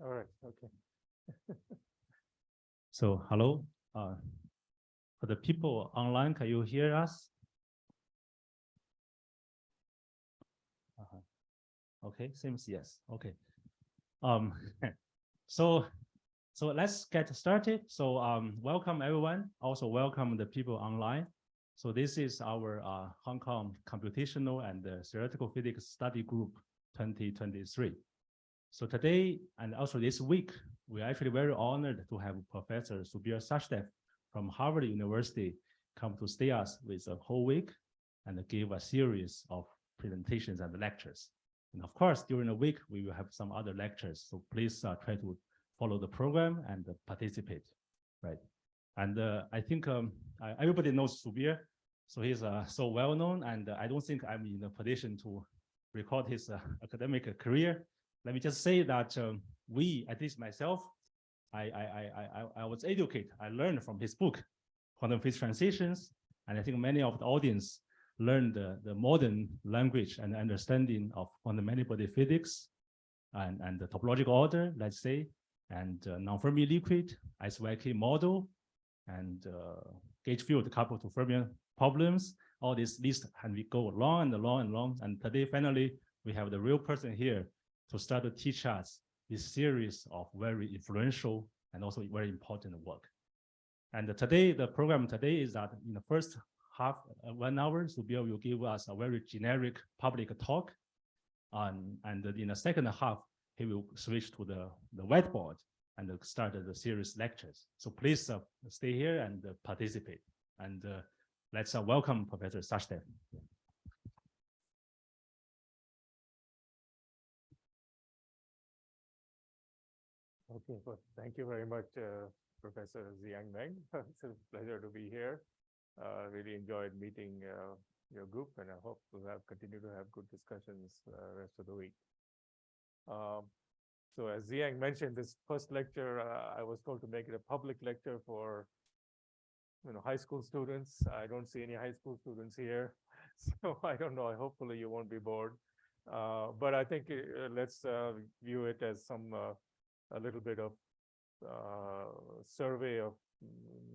All right, okay. So hello, for the people online, can you hear us? Okay, seems yes. Okay. Um, so let's get started. So welcome everyone. Also welcome the people online. So this is our Hong Kong Computational and Theoretical Physics Study Group 2023. So today and also this week, we're actually very honored to have Professor Subir Sachdev from Harvard University come to stay us with a whole week and give a series of presentations and lectures. And of course, during the week, we will have some other lectures. So please try to follow the program and participate, right? And I think everybody knows Subir. So he's so well known, and I don't think I'm in a position to record his academic career. Let me just say that we, at least myself, I was educated. I learned from his book, Quantum Phase Transitions, and I think many of the audience learned the modern language and understanding of quantum many-body physics and the topological order, let's say, and non-Fermi liquid, SYK model, and gauge field coupled to fermion problems. All this list, and we go long and long and long. And today, finally, we have the real person here to start to teach us this series of very influential and also very important work. And today, the program today is that in the first half, 1 hour, Subir will give us a very generic public talk. And in the second half, he will switch to the whiteboard and start the series lectures. So please stay here and participate. And let's welcome Professor Sachdev. Okay, well, thank you very much, Professor Ziyang Meng. It's a pleasure to be here. Really enjoyed meeting your group, and I hope we'll continue to have good discussions rest of the week. So as Ziyang mentioned, this first lecture, I was told to make it a public lecture for high school students. I don't see any high school students here, so I don't know. Hopefully you won't be bored. But I think let's view it as a little bit of survey of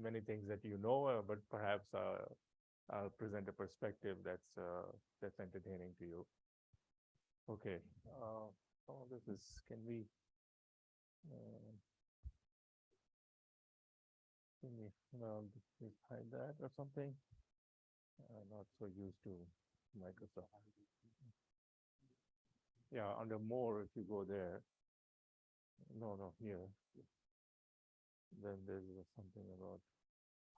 many things that you know, but perhaps I'll present a perspective that's entertaining to you. Okay. Oh, this is. Can we hide that or something? Not so used to Microsoft. Yeah, under more, if you go there. No, here. Then there's something about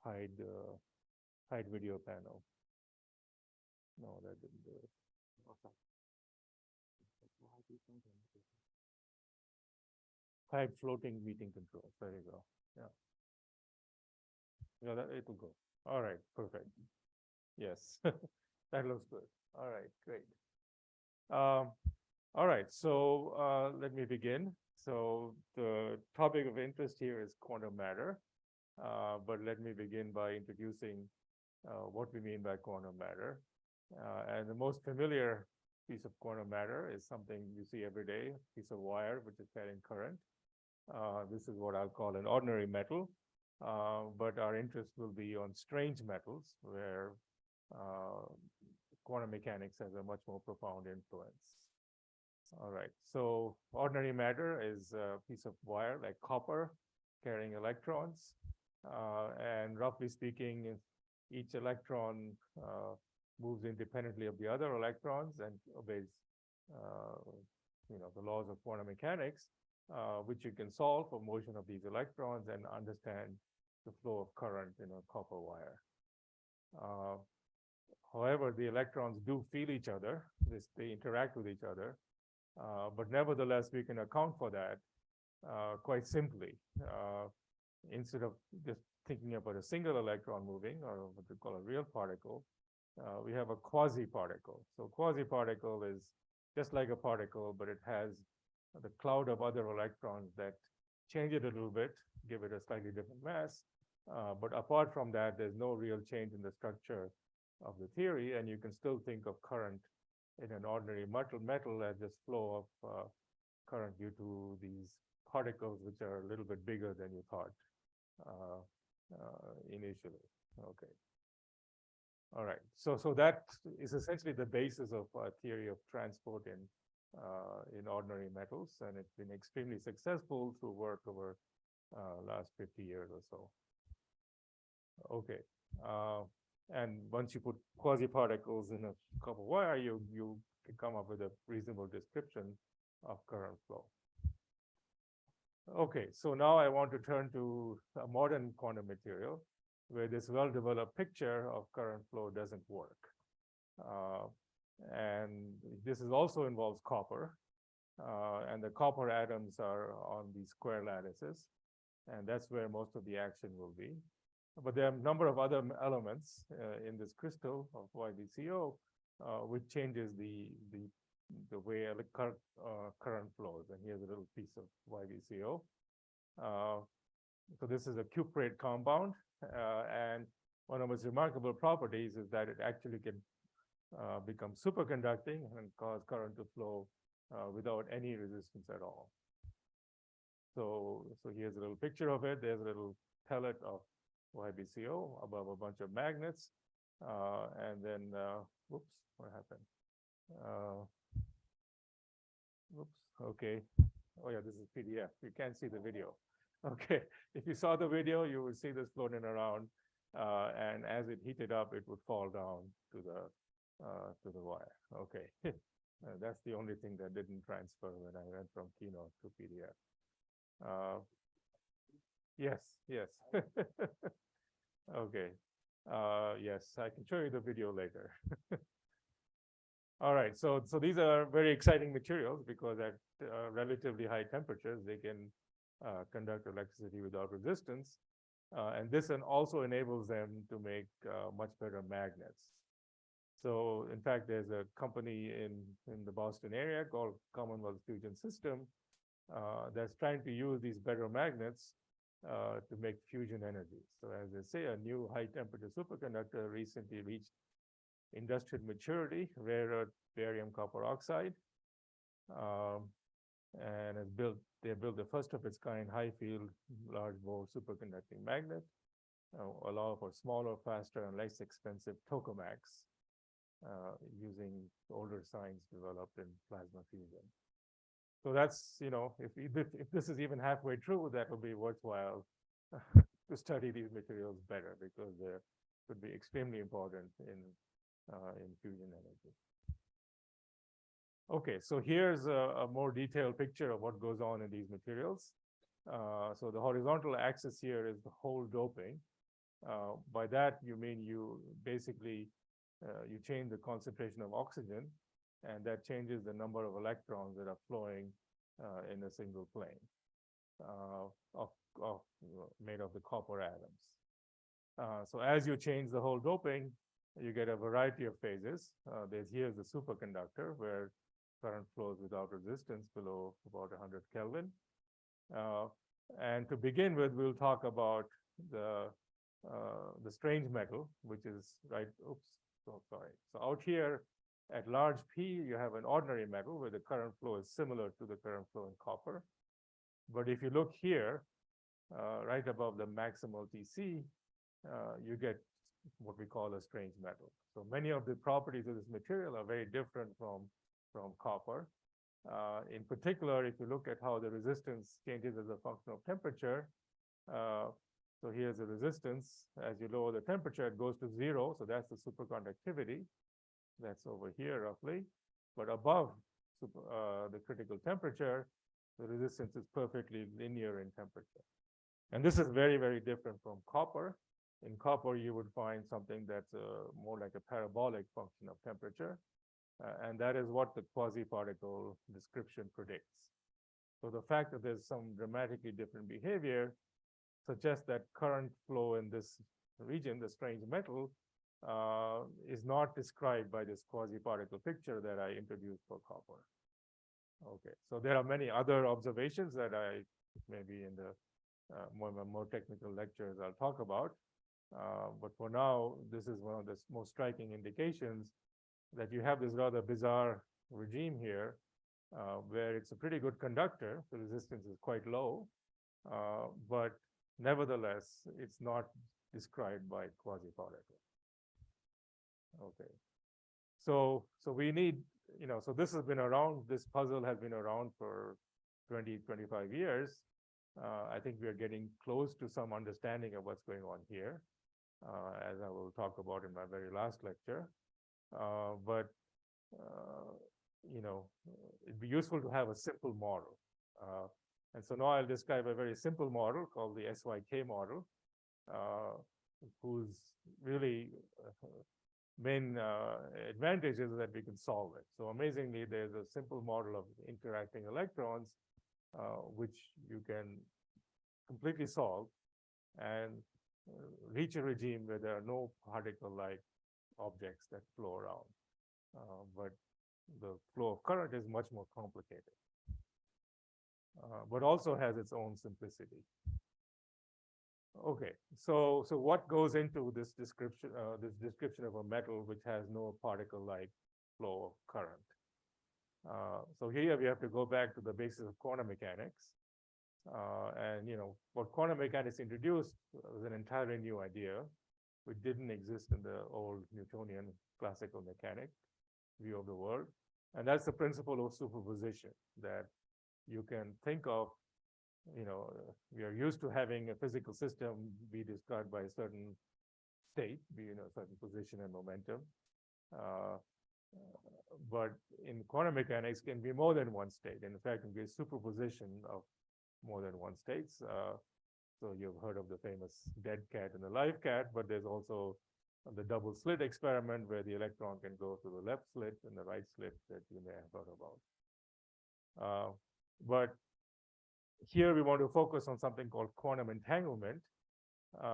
hide video panel. No, that didn't do it. Hide floating meeting control. There you go. Yeah. Yeah, it will go. All right, perfect. Yes, that looks good. All right, great. All right, so let me begin. So the topic of interest here is quantum matter, but let me begin by introducing what we mean by quantum matter. And the most familiar piece of quantum matter is something you see every day, a piece of wire which is carrying current. This is what I'll call an ordinary metal, but our interest will be on strange metals where quantum mechanics has a much more profound influence. All right, so ordinary matter is a piece of wire like copper carrying electrons, and roughly speaking, each electron moves independently of the other electrons and obeys the laws of quantum mechanics, which you can solve for motion of these electrons and understand the flow of current in a copper wire. However, the electrons do feel each other. They interact with each other. But nevertheless, we can account for that quite simply. Instead of just thinking about a single electron moving, or what we call a real particle, we have a quasi-particle. So quasi-particle is just like a particle, but it has the cloud of other electrons that change it a little bit, give it a slightly different mass. But apart from that, there's no real change in the structure of the theory, and you can still think of current in an ordinary metal as just flow of current due to these particles which are a little bit bigger than you thought initially. Okay. All right. So that is essentially the basis of our theory of transport in ordinary metals, and it's been extremely successful through work over last 50 years or so. Okay. And once you put quasi-particles in a copper wire, you can come up with a reasonable description of current flow. Okay, so now I want to turn to a modern quantum material where this well-developed picture of current flow doesn't work. And this is also involves copper, and the copper atoms are on these square lattices, and that's where most of the action will be. But there are a number of other elements in this crystal of YBCO, which changes the way current flows. And here's a little piece of YBCO. So this is a cuprate compound, and one of its remarkable properties is that it actually can become superconducting and cause current to flow without any resistance at all. So here's a little picture of it. There's a little pellet of YBCO above a bunch of magnets, and then whoops, what happened? Whoops, okay. Oh yeah, this is PDF. You can't see the video. Okay, if you saw the video, you would see this floating around, and as it heated up, it would fall down to the wire. Okay, that's the only thing that didn't transfer when I went from Keynote to PDF. Yes, yes. Okay. Yes, I can show you the video later. All right, so these are very exciting materials because at relatively high temperatures, they can conduct electricity without resistance. And this also enables them to make much better magnets. So in fact, there's a company in the Boston area called Commonwealth Fusion System that's trying to use these better magnets to make fusion energy. So as they say, a new high temperature superconductor recently reached industrial maturity, rare earth barium copper oxide, and they built the first of its kind high field large bore superconducting magnet, allow for smaller, faster, and less expensive tokamaks using older science developed in plasma fusion. So that's, if this is even halfway true, that will be worthwhile to study these materials better because they could be extremely important in fusion energy. Okay, so here's a more detailed picture of what goes on in these materials. So the horizontal axis here is the whole doping. By that, you mean you basically, you change the concentration of oxygen, and that changes the number of electrons that are flowing in a single plane made of the copper atoms. So as you change the whole doping, you get a variety of phases. Here's the superconductor where current flows without resistance below about 100 Kelvin. And to begin with, we'll talk about the strange metal, which is right. Oops, so sorry. So out here at large P, you have an ordinary metal where the current flow is similar to the current flow in copper. But if you look here, right above the maximal TC, you get what we call a strange metal. So many of the properties of this material are very different from copper. In particular, if you look at how the resistance changes as a function of temperature, so here's the resistance. As you lower the temperature, it goes to 0. So that's the superconductivity. That's over here roughly. But above the critical temperature, the resistance is perfectly linear in temperature. And this is very, very different from copper. In copper, you would find something that's more like a parabolic function of temperature. And that is what the quasi-particle description predicts. So the fact that there's some dramatically different behavior suggests that current flow in this region, the strange metal, is not described by this quasi-particle picture that I introduced for copper. Okay, so there are many other observations that I maybe in the more technical lectures I'll talk about. But for now, this is one of the most striking indications that you have this rather bizarre regime here where it's a pretty good conductor. The resistance is quite low, but nevertheless, it's not described by quasi-particle. Okay. So we need, so this has been around, this puzzle has been around for 20, 25 years. I think we are getting close to some understanding of what's going on here, as I will talk about in my very last lecture. But it'd be useful to have a simple model. And so now I'll describe a very simple model called the SYK model, whose really main advantage is that we can solve it. So amazingly, there's a simple model of interacting electrons, which you can completely solve and reach a regime where there are no particle-like objects that flow around. But the flow of current is much more complicated, but also has its own simplicity. Okay, so what goes into this description of a metal which has no particle-like flow of current? So here we have to go back to the basis of quantum mechanics. And what quantum mechanics introduced was an entirely new idea, which didn't exist in the old Newtonian classical mechanic view of the world. And that's the principle of superposition, that you can think of, we are used to having a physical system be described by a certain state, be in a certain position and momentum. But in quantum mechanics, can be more than one state. And in fact, it can be a superposition of more than one states. So you've heard of the famous dead cat and the live cat, but there's also the double slit experiment where the electron can go to the left slit and the right slit that you may have heard about. But here we want to focus on something called quantum entanglement,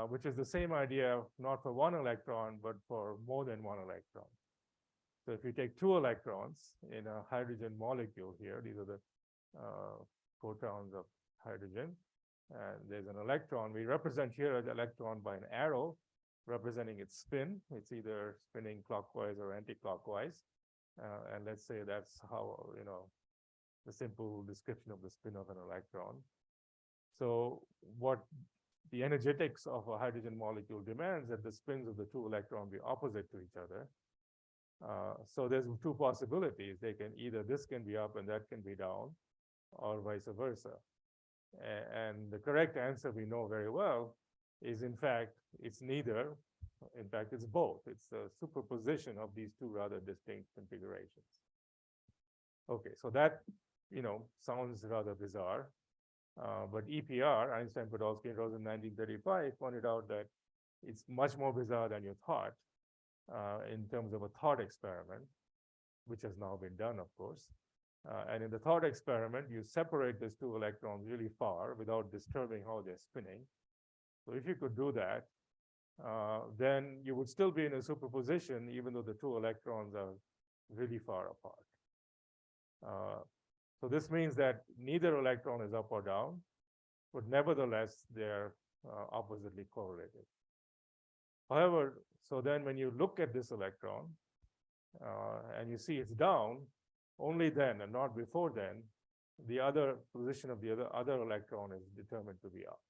which is the same idea, not for one electron, but for more than one electron. So if you take two electrons in a hydrogen molecule here, these are the protons of hydrogen, and there's an electron. We represent here the electron by an arrow representing its spin. It's either spinning clockwise or anti-clockwise. And let's say that's how, the simple description of the spin of an electron. So what the energetics of a hydrogen molecule demands that the spins of the two electrons be opposite to each other. So there's two possibilities. They can either, this can be up and that can be down, or vice versa. And the correct answer we know very well is, in fact, it's neither. In fact, it's both. It's a superposition of these two rather distinct configurations. Okay, so that, sounds rather bizarre. But EPR, Einstein, Podolsky, and Rosen in 1935 pointed out that it's much more bizarre than you thought in terms of a thought experiment, which has now been done, of course. And in the thought experiment, you separate these two electrons really far without disturbing how they're spinning. So if you could do that, then you would still be in a superposition, even though the two electrons are really far apart. So this means that neither electron is up or down, but nevertheless, they're oppositely correlated. However, so then when you look at this electron and you see it's down, only then and not before then, the other position of the other electron is determined to be up.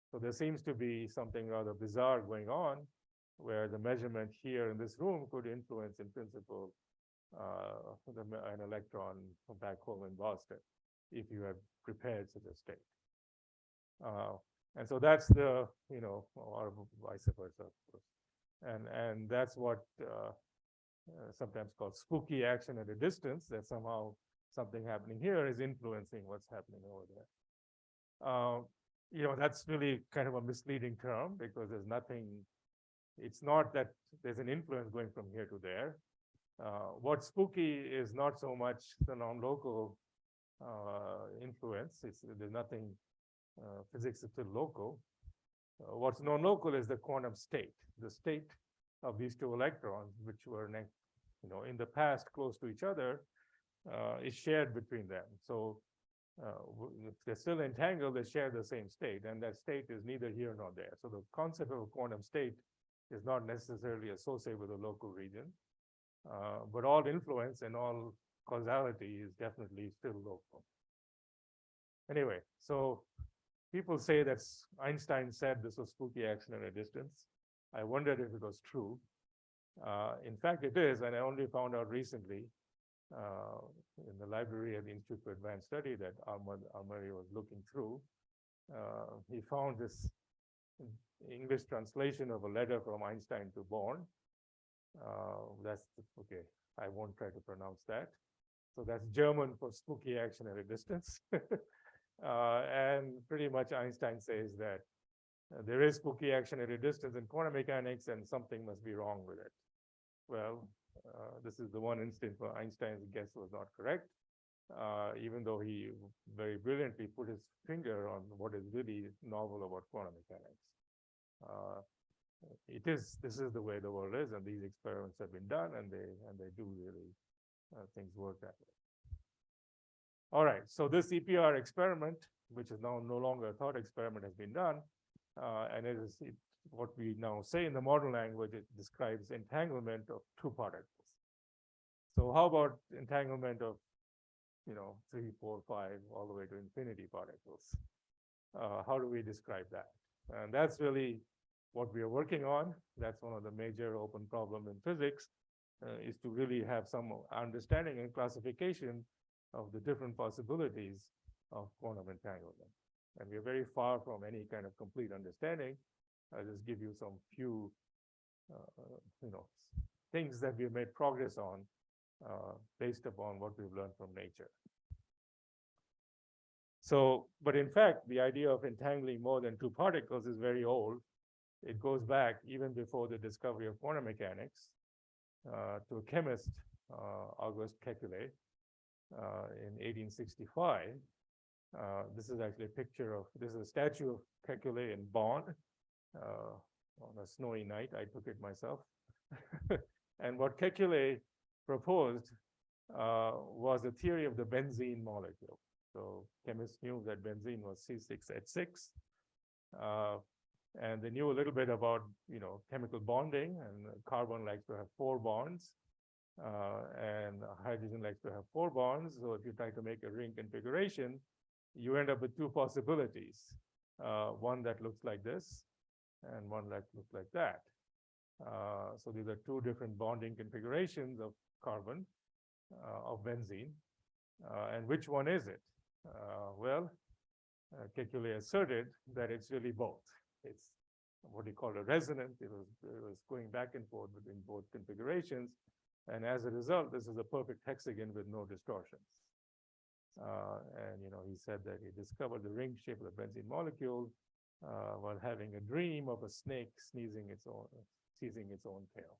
So there seems to be something rather bizarre going on, where the measurement here in this room could influence, in principle, an electron from back home in Boston, if you have prepared such a state. And so that's the, or vice versa, of course. And that's what sometimes called spooky action at a distance, that somehow something happening here is influencing what's happening over there. That's really kind of a misleading term, because there's nothing, it's not that there's an influence going from here to there. What's spooky is not so much the non-local influence. There's nothing, physics is still local. What's non-local is the quantum state, the state of these two electrons, which were, in the past close to each other, is shared between them. So if they're still entangled, they share the same state, and that state is neither here nor there. So the concept of a quantum state is not necessarily associated with a local region, but all influence and all causality is definitely still local. Anyway, so people say that Einstein said this was spooky action at a distance. I wondered if it was true. In fact, it is, and I only found out recently in the library at the Institute for Advanced Study that Armory was looking through. He found this English translation of a letter from Einstein to Born. Okay, I won't try to pronounce that. So that's German for spooky action at a distance. And pretty much Einstein says that there is spooky action at a distance in quantum mechanics and something must be wrong with it. Well, this is the one instance where Einstein's guess was not correct, even though he very brilliantly put his finger on what is really novel about quantum mechanics. This is the way the world is, and these experiments have been done, and they do really things work that way. All right, so this EPR experiment, which is now no longer a thought experiment, has been done, and what we now say in the modern language, it describes entanglement of two particles. So how about entanglement of, 3, 4, 5, all the way to infinity particles? How do we describe that? And that's really what we are working on. That's one of the major open problems in physics, is to really have some understanding and classification of the different possibilities of quantum entanglement. And we are very far from any kind of complete understanding. I'll just give you some few, things that we've made progress on based upon what we've learned from nature. So, but in fact, the idea of entangling more than two particles is very old. It goes back even before the discovery of quantum mechanics to a chemist, Auguste Kekulé, in 1865. This is actually a picture of, this is a statue of Kekulé in Bonn on a snowy night. I took it myself. And what Kekulé proposed was a theory of the benzene molecule. So chemists knew that benzene was C6H6. And they knew a little bit about, chemical bonding, and carbon likes to have 4 bonds. And hydrogen likes to have 4 bonds. So if you try to make a ring configuration, you end up with 2 possibilities. One that looks like this, and one that looks like that. So these are 2 different bonding configurations of carbon, of benzene. And which one is it? Well, Kekulé asserted that it's really both. It's what he called a resonant. It was going back and forth between both configurations. And as a result, this is a perfect hexagon with no distortions. And he said that he discovered the ring shape of the benzene molecule while having a dream of a snake seizing its own tail.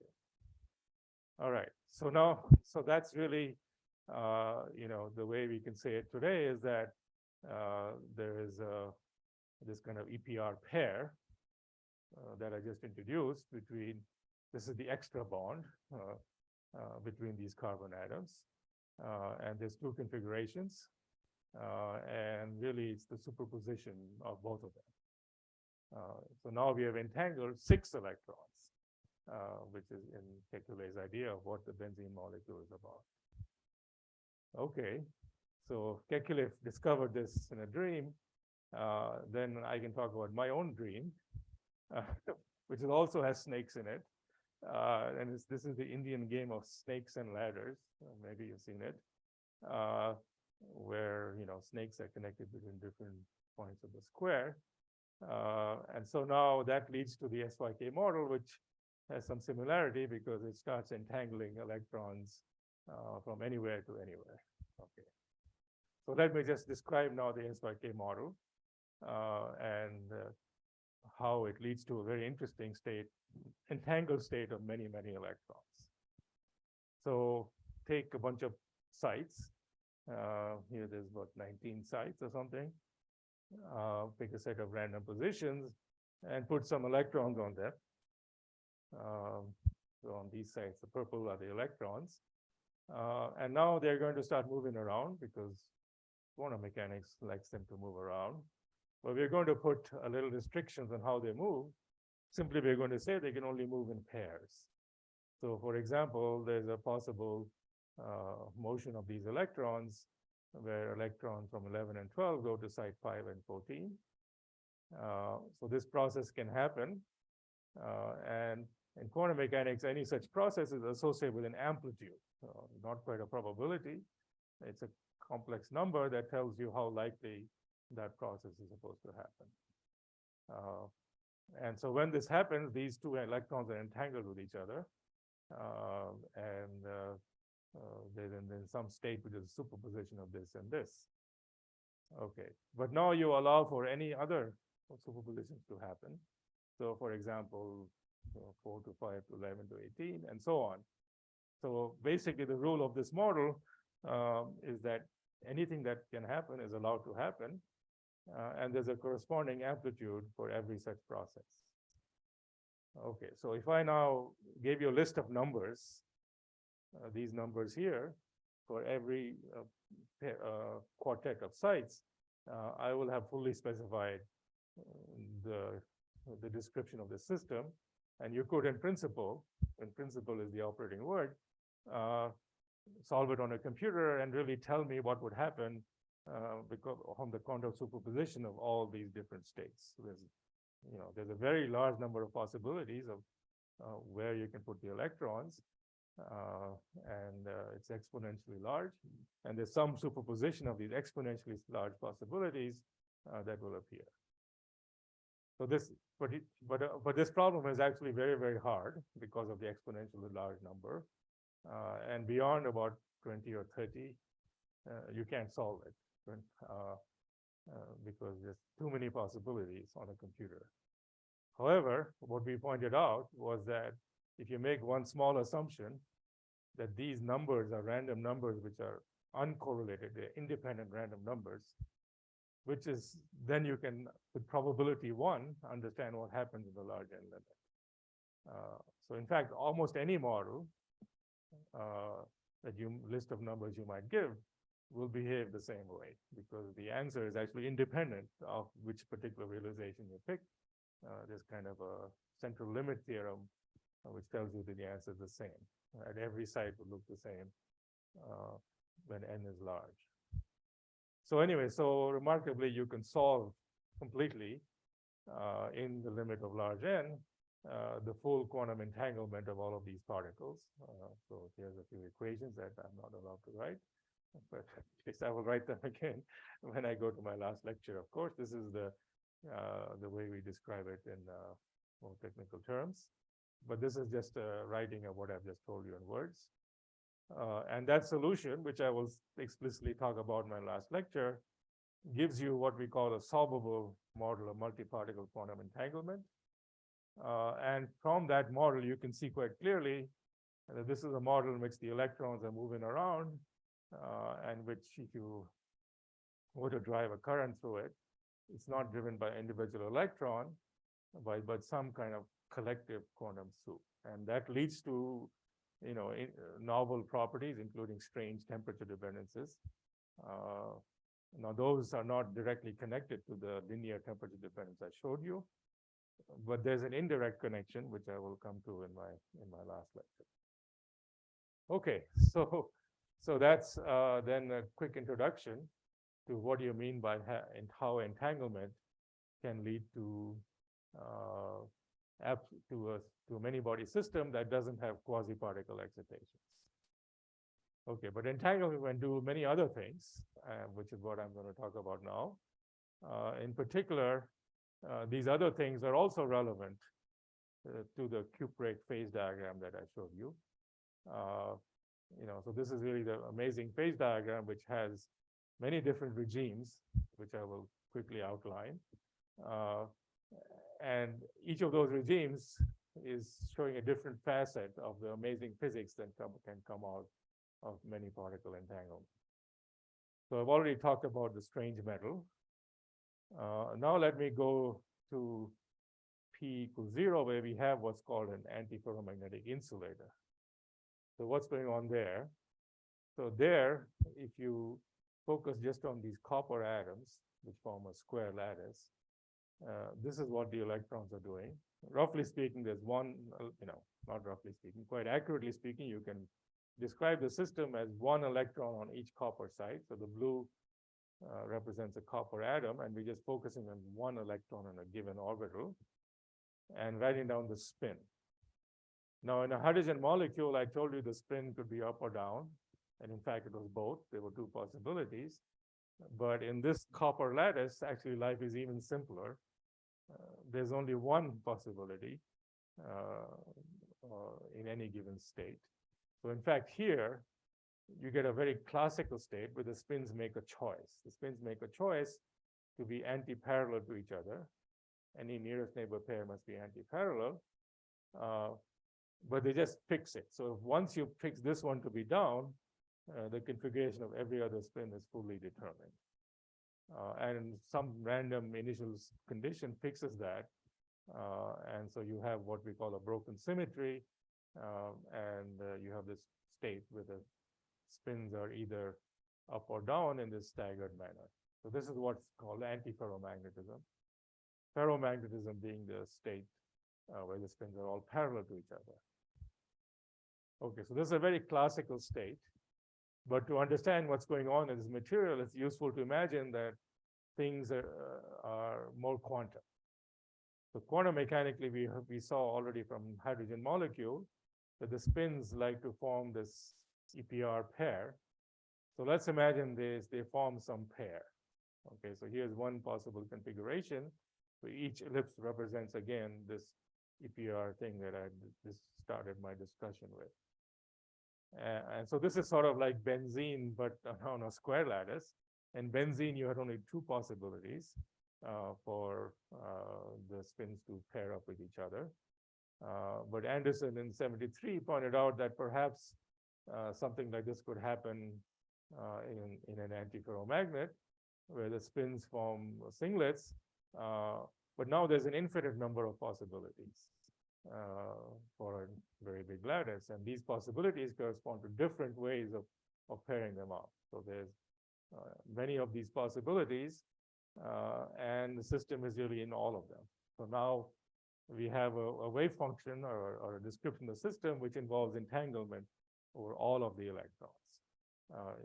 Okay. All right. So that's really the way we can say it today is that there is this kind of EPR pair that I just introduced between. This is the extra bond between these carbon atoms. And there's 2 configurations. And really, it's the superposition of both of them. So now we have entangled 6 electrons, which is in Kekulé's idea of what the benzene molecule is about. Okay, so Kekulé discovered this in a dream. Then I can talk about my own dream, which also has snakes in it. And this is the Indian game of snakes and ladders. Maybe you've seen it, where snakes are connected between different points of the square. And so now that leads to the SYK model, which has some similarity because it starts entangling electrons from anywhere to anywhere. Okay. So let me just describe now the SYK model and how it leads to a very interesting state, entangled state of many, many electrons. So take a bunch of sites. Here there's about 19 sites or something. Pick a set of random positions and put some electrons on them. So on these sites, the purple are the electrons. And now they're going to start moving around because quantum mechanics likes them to move around. But we're going to put a little restrictions on how they move. Simply, we're going to say they can only move in pairs. So for example, there's a possible motion of these electrons, where electrons from 11 and 12 go to site 5 and 14. So this process can happen. And in quantum mechanics, any such process is associated with an amplitude, not quite a probability. It's a complex number that tells you how likely that process is supposed to happen. And so when this happens, these two electrons are entangled with each other. There's some state which is a superposition of this and this. Okay, but now you allow for any other superpositions to happen. So for example, 4 to 5 to 11 to 18 and so on. So basically the rule of this model is that anything that can happen is allowed to happen. And there's a corresponding amplitude for every such process. Okay, so if I now gave you a list of numbers, these numbers here, for every quartet of sites, I will have fully specified the description of the system. And you could, in principle is the operating word, solve it on a computer and really tell me what would happen because on the quantum superposition of all these different states. There's a very large number of possibilities of where you can put the electrons, and it's exponentially large. And there's some superposition of these exponentially large possibilities that will appear. So this, but this problem is actually very, very hard because of the exponentially large number, and beyond about 20 or 30, you can't solve it. Because there's too many possibilities on a computer. However, what we pointed out was that if you make one small assumption that these numbers are random numbers which are uncorrelated, they're independent random numbers, which is then you can, with probability 1, understand what happens in the large n limit. So in fact, almost any model that list of numbers you might give will behave the same way, because the answer is actually independent of which particular realization you pick. There's kind of a central limit theorem which tells you that the answer is the same. At every site will look the same when n is large. So anyway, so remarkably, you can solve completely in the limit of large n the full quantum entanglement of all of these particles. So here's a few equations that I'm not allowed to write, but at least I will write them again when I go to my last lecture. Of course, this is the way we describe it in more technical terms. But this is just a writing of what I've just told you in words. And that solution, which I will explicitly talk about in my last lecture, gives you what we call a solvable model of multiparticle quantum entanglement. And from that model, you can see quite clearly that this is a model in which the electrons are moving around, and which, if you were to drive a current through it, it's not driven by individual electron, but some kind of collective quantum soup. And that leads to novel properties, including strange temperature dependencies. Now, those are not directly connected to the linear temperature dependence I showed you, but there's an indirect connection, which I will come to in my last lecture. Okay, so that's then a quick introduction to what you mean by how entanglement can lead to a many-body system that doesn't have quasi-particle excitations. Okay, but entanglement can do many other things, which is what I'm going to talk about now. In particular, these other things are also relevant to the cuprate phase diagram that I showed you. So this is really the amazing phase diagram, which has many different regimes, which I will quickly outline. And each of those regimes is showing a different facet of the amazing physics that can come out of many particle entanglement. So I've already talked about the strange metal. Now let me go to P equals 0, where we have what's called an antiferromagnetic insulator. So what's going on there? So there, if you focus just on these copper atoms, which form a square lattice, this is what the electrons are doing. Roughly speaking, there's one, not roughly speaking, quite accurately speaking, you can describe the system as one electron on each copper side. So the blue represents a copper atom, and we're just focusing on one electron on a given orbital and writing down the spin. Now, in a hydrogen molecule, I told you the spin could be up or down, and in fact, it was both. There were two possibilities. But in this copper lattice, actually, life is even simpler. There's only one possibility in any given state. So in fact, here, you get a very classical state where the spins make a choice. The spins make a choice to be anti-parallel to each other. Any nearest neighbor pair must be anti-parallel. But they just fix it. So once you fix this one to be down, the configuration of every other spin is fully determined. And some random initial condition fixes that. And so you have what we call a broken symmetry. And you have this state where the spins are either up or down in this staggered manner. So this is what's called antiferromagnetism. Ferromagnetism being the state where the spins are all parallel to each other. Okay, so this is a very classical state. But to understand what's going on in this material, it's useful to imagine that things are more quantum. So quantum mechanically, we saw already from hydrogen molecule that the spins like to form this EPR pair. So let's imagine they form some pair. Okay, so here's one possible configuration. So each ellipse represents, again, this EPR thing that I started my discussion with. And so this is sort of like benzene, but on a square lattice. In benzene, you had only two possibilities for the spins to pair up with each other. But Anderson in '73 pointed out that perhaps something like this could happen in an antiferromagnet, where the spins form singlets. But now there's an infinite number of possibilities for a very big lattice. And these possibilities correspond to different ways of pairing them up. So there's many of these possibilities, and the system is really in all of them. So now we have a wave function or a description of the system which involves entanglement over all of the electrons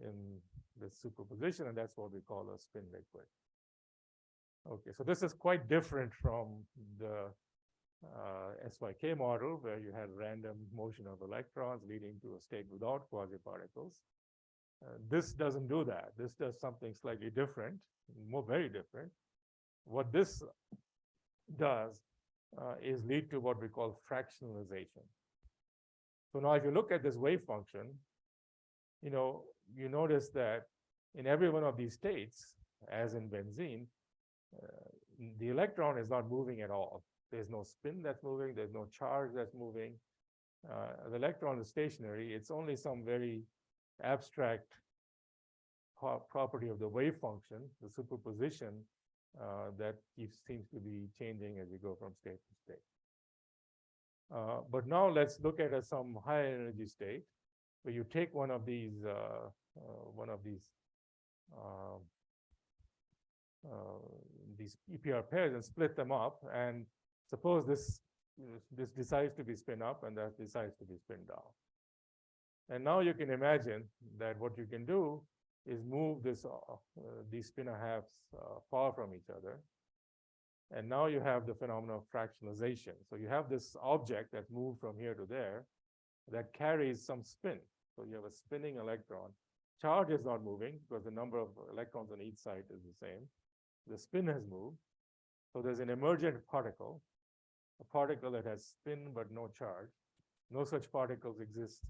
in this superposition, and that's what we call a spin liquid. Okay, so this is quite different from the SYK model, where you had random motion of electrons leading to a state without quasiparticles. This doesn't do that. This does something slightly different, very different. What this does is lead to what we call fractionalization. So now if you look at this wave function, you notice that in every one of these states, as in benzene, the electron is not moving at all. There's no spin that's moving. There's no charge that's moving. The electron is stationary. It's only some very abstract property of the wave function, the superposition, that seems to be changing as you go from state to state. But now let's look at some higher energy state, where you take one of these EPR pairs and split them up, and suppose this decides to be spin up and that decides to be spin down. And now you can imagine that what you can do is move these spinor halves far from each other. And now you have the phenomenon of fractionalization. So you have this object that's moved from here to there that carries some spin. So you have a spinning electron. Charge is not moving because the number of electrons on each side is the same. The spin has moved. So there's an emergent particle, a particle that has spin but no charge. No such particles exist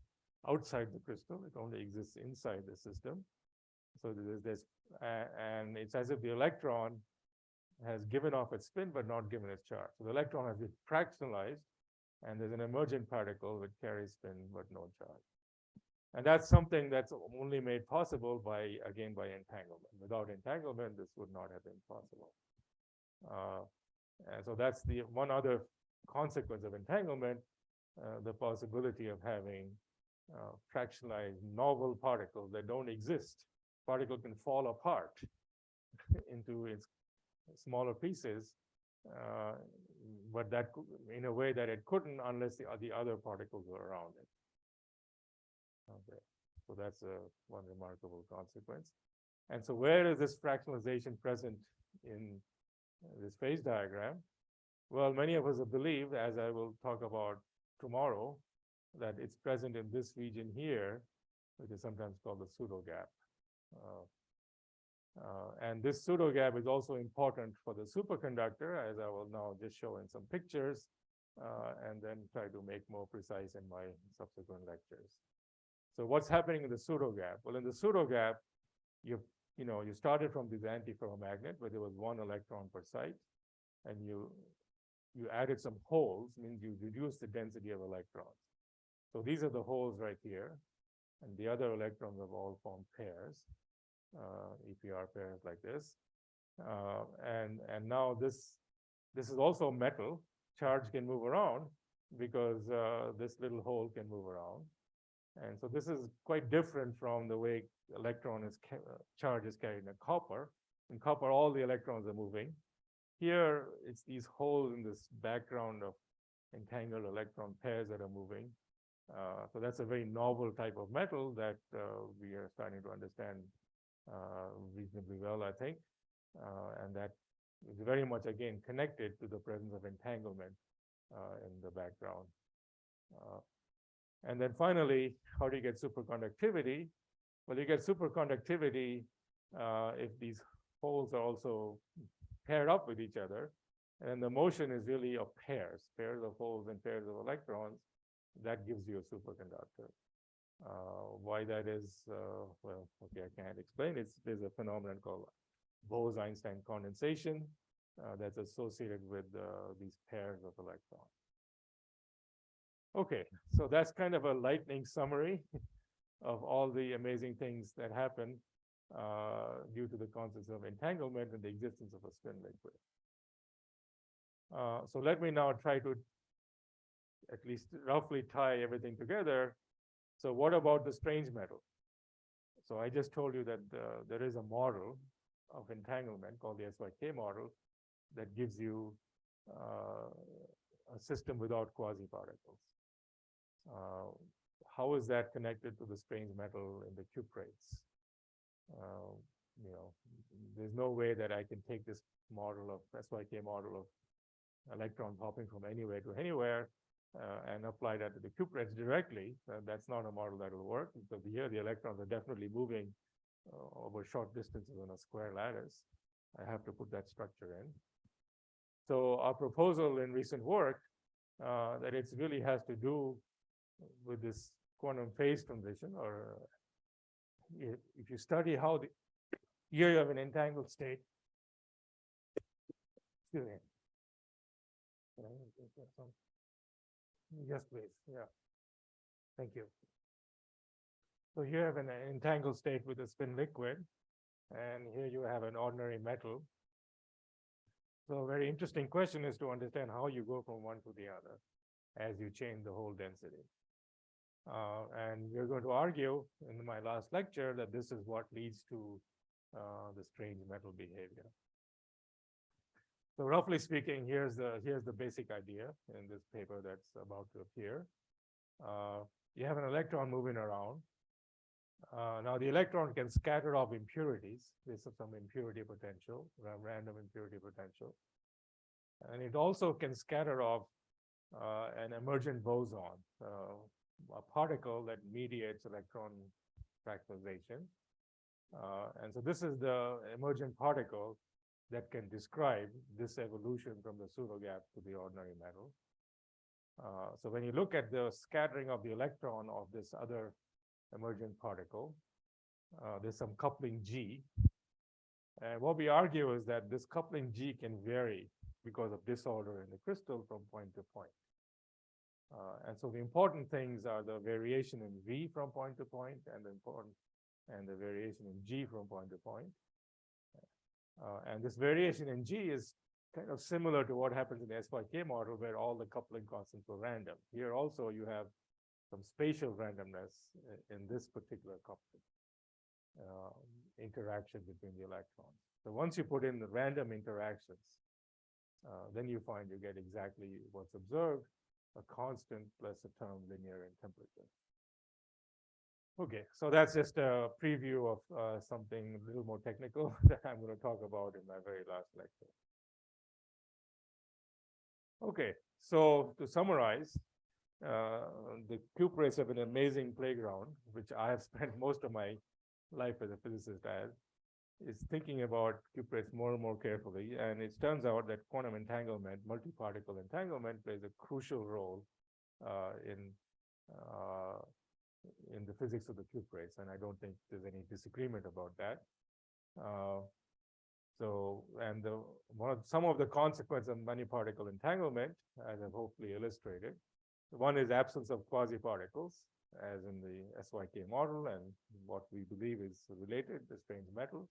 outside the crystal. It only exists inside the system. So and it's as if the electron has given off its spin but not given its charge. So the electron has been fractionalized, and there's an emergent particle which carries spin but no charge. And that's something that's only made possible by entanglement. Without entanglement, this would not have been possible. And so that's the one other consequence of entanglement, the possibility of having fractionalized novel particles that don't exist. Particle can fall apart into its smaller pieces, but that in a way that it couldn't unless the other particles were around it. Okay, so that's one remarkable consequence. And so where is this fractionalization present in this phase diagram? Well, many of us believe, as I will talk about tomorrow, that it's present in this region here, which is sometimes called the pseudogap. And this pseudogap is also important for the superconductor, as I will now just show in some pictures, and then try to make more precise in my subsequent lectures. So what's happening in the pseudogap? Well, in the pseudogap, you started from this antiferromagnet where there was one electron per site, and you added some holes, means you reduce the density of electrons. So these are the holes right here, and the other electrons have all formed pairs, EPR pairs like this. And now this is also metal. Charge can move around because this little hole can move around. And so this is quite different from the way charge is carried in copper. In copper, all the electrons are moving. Here, it's these holes in this background of entangled electron pairs that are moving. So that's a very novel type of metal that we are starting to understand reasonably well, I think. And that is very much, again, connected to the presence of entanglement in the background. And then finally, how do you get superconductivity? Well, you get superconductivity if these holes are also paired up with each other. And the motion is really of pairs of holes and pairs of electrons. That gives you a superconductor. Why that is, well, okay, I can't explain. There's a phenomenon called Bose-Einstein condensation that's associated with these pairs of electrons. Okay, so that's kind of a lightning summary of all the amazing things that happen due to the concepts of entanglement and the existence of a spin liquid. So let me now try to at least roughly tie everything together. So what about the strange metal? So I just told you that there is a model of entanglement called the SYK model that gives you a system without quasi-particles. How is that connected to the strange metal in the cuprates? There's no way that I can take this model of SYK model of electron hopping from anywhere to anywhere and apply that to the cuprates directly. That's not a model that will work, because here the electrons are definitely moving over short distances on a square lattice. I have to put that structure in. So our proposal in recent work that it really has to do with this quantum phase transition, or if you study how here you have an entangled state. Excuse me. Yes, please. Yeah. Thank you. So here you have an entangled state with a spin liquid, and here you have an ordinary metal. So a very interesting question is to understand how you go from one to the other as you change the whole density. And we're going to argue in my last lecture that this is what leads to the strange metal behavior. So roughly speaking, here's the basic idea in this paper that's about to appear. You have an electron moving around. Now the electron can scatter off impurities. There's some impurity potential, random impurity potential. And it also can scatter off an emergent boson, a particle that mediates electron fractalization. And so this is the emergent particle that can describe this evolution from the pseudogap to the ordinary metal. So when you look at the scattering of the electron of this other emergent particle, there's some coupling G. And what we argue is that this coupling G can vary because of disorder in the crystal from point to point. And so the important things are the variation in V from point to point, and the variation in G from point to point. And this variation in G is kind of similar to what happens in the SYK model, where all the coupling constants were random. Here also you have some spatial randomness in this particular coupling interaction between the electrons. So once you put in the random interactions, then you find you get exactly what's observed, a constant plus a term linear in temperature. Okay, so that's just a preview of something a little more technical that I'm going to talk about in my very last lecture. Okay, so to summarize, the cuprates have an amazing playground, which I have spent most of my life as a physicist as, is thinking about cuprates more and more carefully. And it turns out that quantum entanglement, multi-particle entanglement, plays a crucial role uh, in uh, in the physics of the cuprates, and I don't think there's any disagreement about that. And some of the consequences of many-particle entanglement, as I've hopefully illustrated, one is absence of quasi-particles, as in the SYK model, and what we believe is related, the strange metal.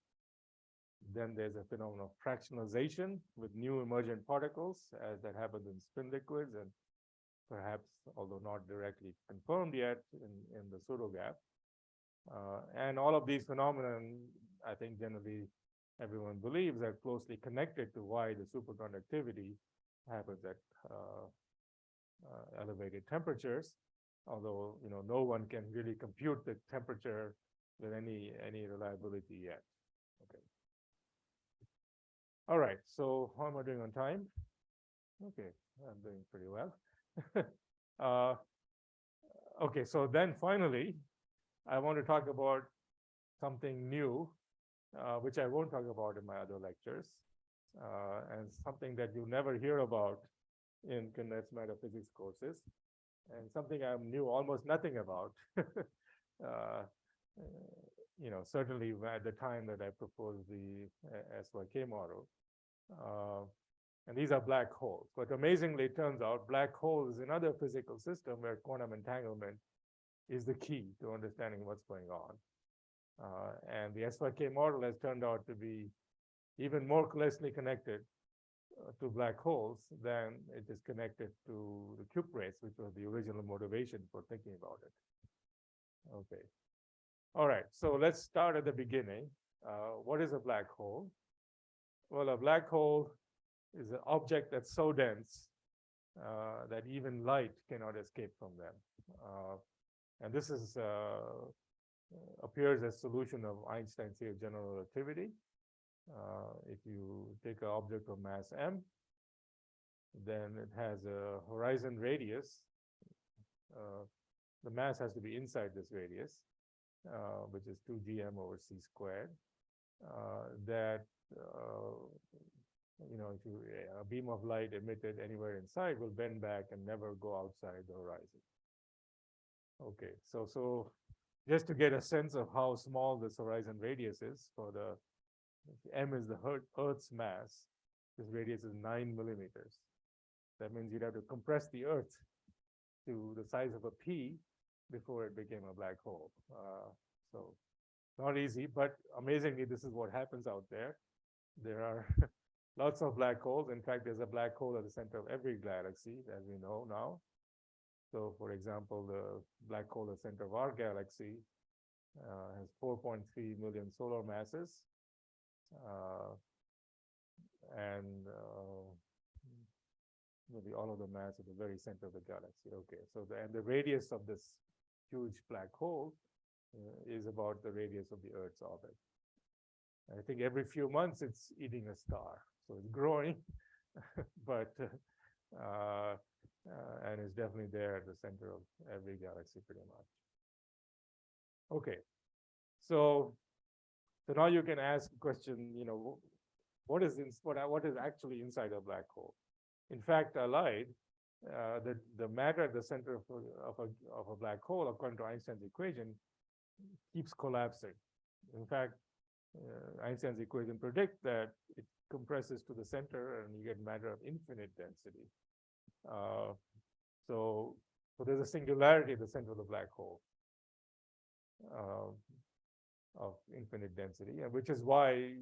Then there's a phenomenon of fractionalization with new emergent particles, as that happens in spin liquids, and perhaps, although not directly confirmed yet, in the pseudogap. And all of these phenomena, I think generally everyone believes, are closely connected to why the superconductivity happens at elevated temperatures, although no one can really compute the temperature with any reliability yet. Okay. All right, so how am I doing on time? Okay, I'm doing pretty well. Okay, so then finally, I want to talk about something new, which I won't talk about in my other lectures, and something that you never hear about in condensed matter physics courses, and something I knew almost nothing about. Certainly at the time that I proposed the SYK model. And these are black holes. But amazingly, it turns out black holes is another physical system where quantum entanglement is the key to understanding what's going on. And the SYK model has turned out to be even more closely connected to black holes than it is connected to the cuprates, which was the original motivation for thinking about it. Okay. All right, so let's start at the beginning. What is a black hole? Well, a black hole is an object that's so dense that even light cannot escape from them. And this is appears as solution of Einstein's theory of general relativity. If you take an object of mass m, then it has a horizon radius. The mass has to be inside this radius, which is 2gm over c squared. If a beam of light emitted anywhere inside will bend back and never go outside the horizon. Okay, so just to get a sense of how small this horizon radius is, for the m is the Earth's mass, this radius is 9 millimeters. That means you'd have to compress the Earth to the size of a pea before it became a black hole. So not easy, but amazingly, this is what happens out there. There are lots of black holes. In fact, there's a black hole at the center of every galaxy, as we know now. So, for example, the black hole at the center of our galaxy has 4.3 million solar masses. Maybe all of the mass at the very center of the galaxy. Okay, so the radius of this huge black hole is about the radius of the Earth's orbit. I think every few months it's eating a star, so it's growing, but and it's definitely there at the center of every galaxy, pretty much. Okay, so now you can ask a question. What is actually inside a black hole? In fact, I lied. The matter at the center of a black hole, according to Einstein's equation, keeps collapsing. In fact, Einstein's equation predicts that it compresses to the center and you get matter of infinite density. So there's a singularity at the center of the black hole of infinite density, and which is why,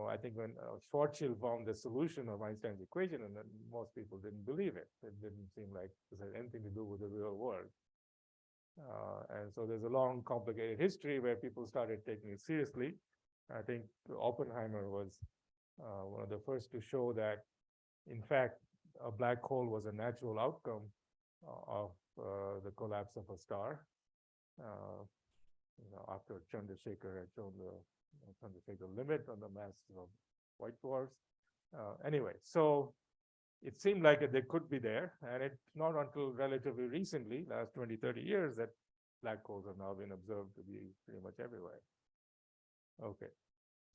I think when Schwarzschild found the solution of Einstein's equation, and then most people didn't believe it. It didn't seem like this had anything to do with the real world. And so there's a long, complicated history where people started taking it seriously. I think Oppenheimer was one of the first to show that, in fact, a black hole was a natural outcome of the collapse of a star. after Chandrasekhar had shown the Chandrasekhar limit on the mass of white dwarfs. Anyway, so it seemed like they could be there, and it's not until relatively recently, last 20, 30 years, that black holes have now been observed to be pretty much everywhere. Okay,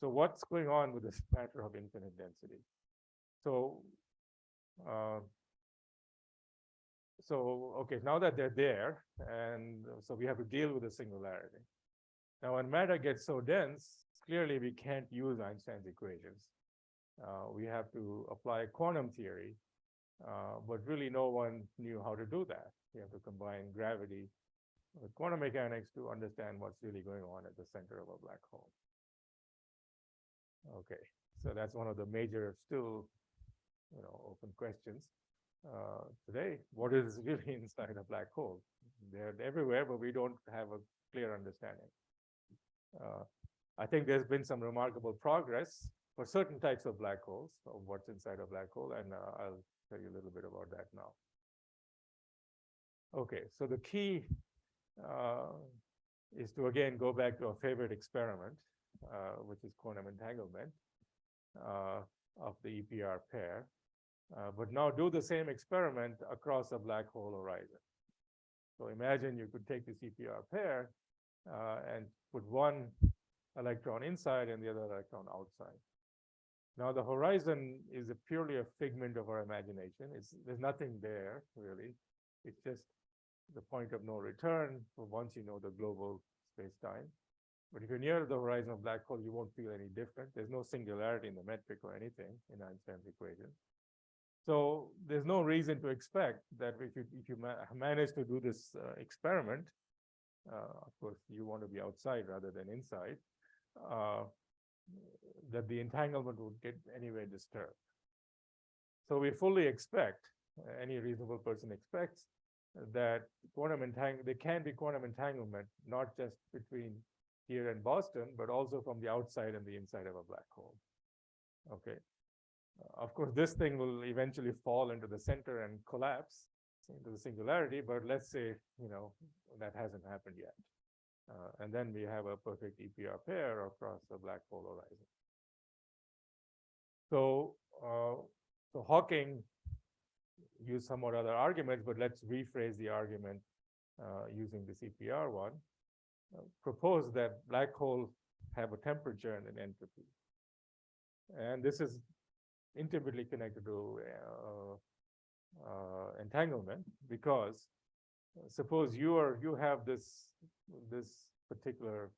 so what's going on with this matter of infinite density? So, okay, now that they're there, and so we have to deal with the singularity. Now, when matter gets so dense, clearly we can't use Einstein's equations. We have to apply quantum theory, but really no one knew how to do that. We have to combine gravity with quantum mechanics to understand what's really going on at the center of a black hole. Okay, so that's one of the major still, open questions today. What is really inside a black hole? They're everywhere, but we don't have a clear understanding. I think there's been some remarkable progress for certain types of black holes, of what's inside a black hole, and I'll tell you a little bit about that now. Okay, so the key is to again go back to a favorite experiment, which is quantum entanglement of the EPR pair, but now do the same experiment across a black hole horizon. So imagine you could take this EPR pair and put one electron inside and the other electron outside. Now the horizon is purely a figment of our imagination. There's nothing there really. It's just the point of no return for once you know the global space-time. But if you're near the horizon of black hole, you won't feel any different. There's no singularity in the metric or anything in Einstein's equation. So there's no reason to expect that if you manage to do this experiment, of course, you want to be outside rather than inside, that the entanglement would get anyway disturbed. So we fully expect, any reasonable person expects, that there can be quantum entanglement, not just between here and Boston, but also from the outside and the inside of a black hole. Okay. Of course, this thing will eventually fall into the center and collapse into the singularity, but let's say, that hasn't happened yet. And then we have a perfect EPR pair across the black hole horizon. So, so Hawking used somewhat other arguments, but let's rephrase the argument using this EPR one. Propose that black holes have a temperature and an entropy. And this is intimately connected to entanglement, because suppose you have this particular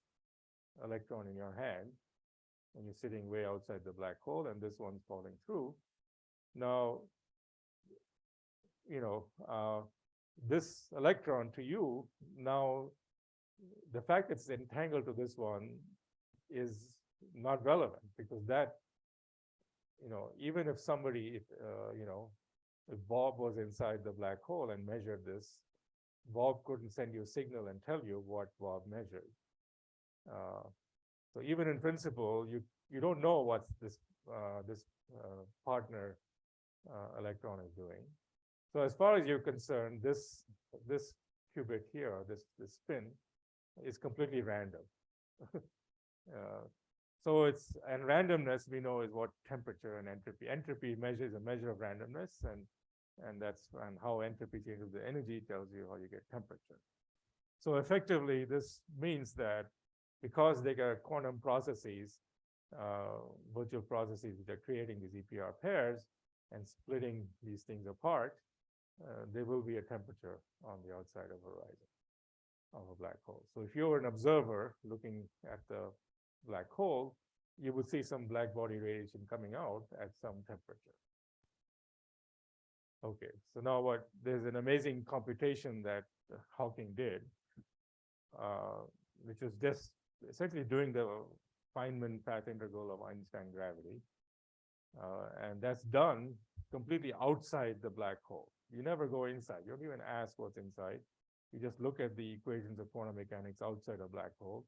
electron in your hand, and you're sitting way outside the black hole, and this one's falling through. Now, this electron to you, now the fact that it's entangled to this one is not relevant, because that, even if somebody, if Bob was inside the black hole and measured this, Bob couldn't send you a signal and tell you what Bob measured. So even in principle, you don't know what this partner electron is doing. So as far as you're concerned, this qubit here, this spin, is completely random. So and randomness we know is what temperature and entropy. Entropy is a measure of randomness, and how entropy changes the energy tells you how you get temperature. So effectively, this means that because they are quantum processes, virtual processes which are creating these EPR pairs and splitting these things apart, there will be a temperature on the outside of the horizon of a black hole. So if you were an observer looking at the black hole, you would see some black body radiation coming out at some temperature. Okay, so now there's an amazing computation that Hawking did, which was just essentially doing the Feynman path integral of Einstein gravity. And that's done completely outside the black hole. You never go inside. You don't even ask what's inside. You just look at the equations of quantum mechanics outside a black hole,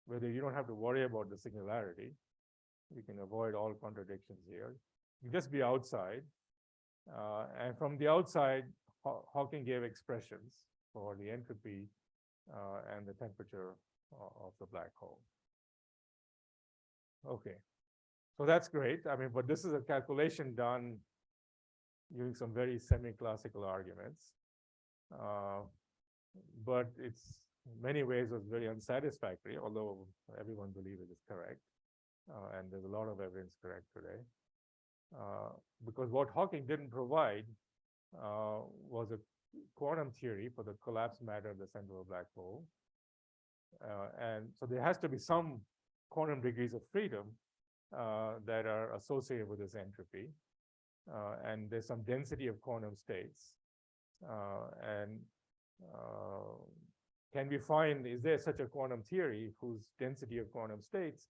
whether you don't have to worry about the singularity. You can avoid all contradictions here. You just be outside. And from the outside, Hawking gave expressions for the entropy and the temperature of the black hole. Okay, so that's great. I mean, but this is a calculation done using some very semi-classical arguments. But it's in many ways was very unsatisfactory, although everyone believes it is correct. And there's a lot of evidence correct today. Because what Hawking didn't provide was a quantum theory for the collapsed matter of the center of a black hole. And so there has to be some quantum degrees of freedom that are associated with this entropy. And there's some density of quantum states. Can we find, is there such a quantum theory whose density of quantum states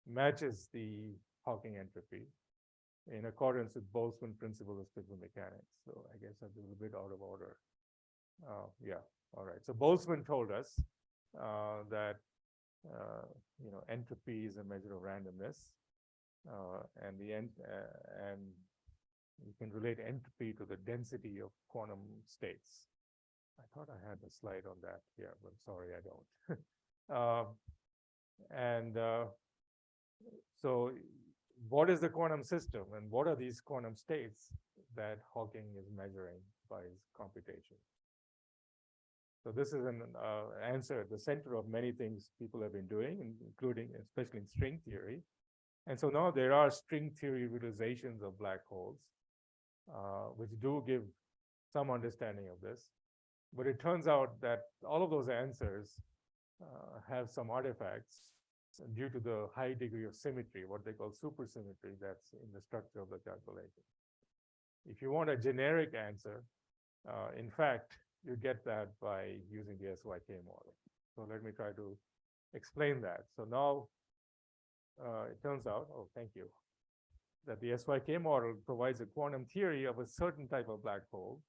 matches the Hawking entropy in accordance with Boltzmann principle of physical mechanics? So I guess that's a little bit out of order. Yeah, all right. So Boltzmann told us that entropy is a measure of randomness, and you can relate entropy to the density of quantum states. I thought I had a slide on that here, but sorry, I don't. So what is the quantum system, and what are these quantum states that Hawking is measuring by his computation? So this is an answer at the center of many things people have been doing, including, especially in string theory. And so now there are string theory realizations of black holes, which do give some understanding of this. But it turns out that all of those answers have some artifacts due to the high degree of symmetry, what they call supersymmetry, that's in the structure of the calculation. If you want a generic answer, in fact, you get that by using the SYK model. So let me try to explain that. So now it turns out, oh, thank you, that the SYK model provides a quantum theory of a certain type of black hole.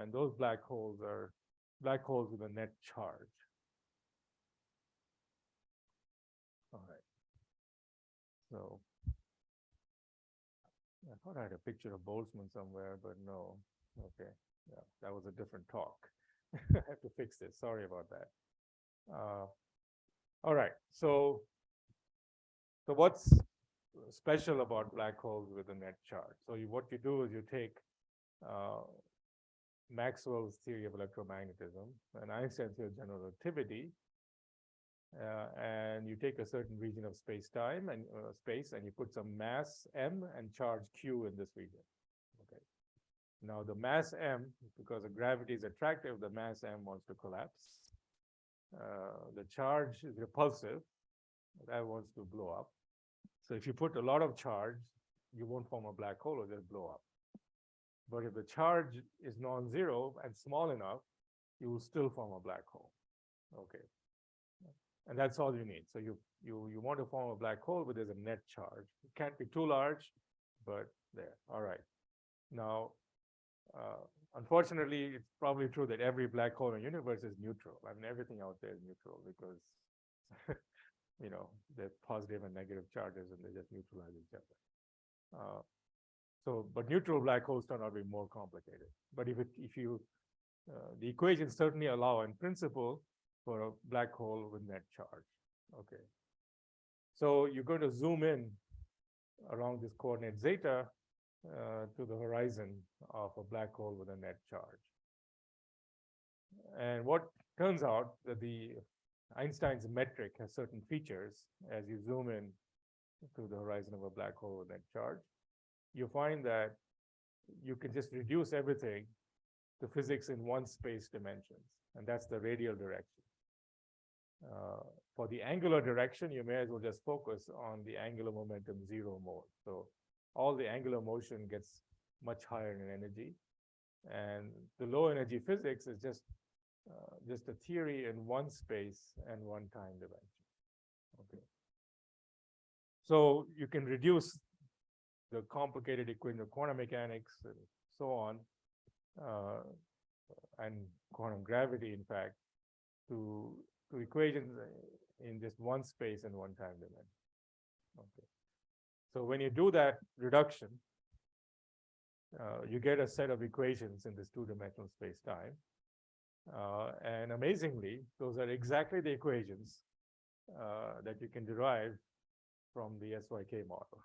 And those black holes are black holes with a net charge. All right. So I thought I had a picture of Boltzmann somewhere, but no. Okay. Yeah, that was a different talk. I have to fix this. Sorry about that. All right. So what's special about black holes with a net charge? So what you do is you take Maxwell's theory of electromagnetism and Einstein's theory of general relativity, and you take a certain region of space-time and space, and you put some mass m and charge q in this region. Okay. Now the mass m, because the gravity is attractive, the mass m wants to collapse. The charge is repulsive, that wants to blow up. So if you put a lot of charge, you won't form a black hole, or just blow up. But if the charge is non-zero and small enough, you will still form a black hole. Okay. And that's all you need. So you want to form a black hole, but there's a net charge. It can't be too large, but there. All right. Now, unfortunately, it's probably true that every black hole in the universe is neutral. I mean, everything out there is neutral because, they're positive and negative charges, and they just neutralize each other. But neutral black holes turn out to be more complicated. But the equations certainly allow, in principle, for a black hole with net charge. Okay. So you're going to zoom in around this coordinate zeta to the horizon of a black hole with a net charge. And what turns out that the Einstein's metric has certain features as you zoom in to the horizon of a black hole with net charge. You find that you can just reduce everything to physics in one space dimensions, and that's the radial direction. For the angular direction, you may as well just focus on the angular momentum zero mode. So all the angular motion gets much higher in energy, and the low energy physics is just a theory in one space and one time dimension. Okay. So you can reduce the complicated equation of quantum mechanics and so on, and quantum gravity, in fact, to equations in just one space and one time dimension. Okay. So when you do that reduction, you get a set of equations in this two-dimensional space-time. And amazingly, those are exactly the equations that you can derive from the SYK model.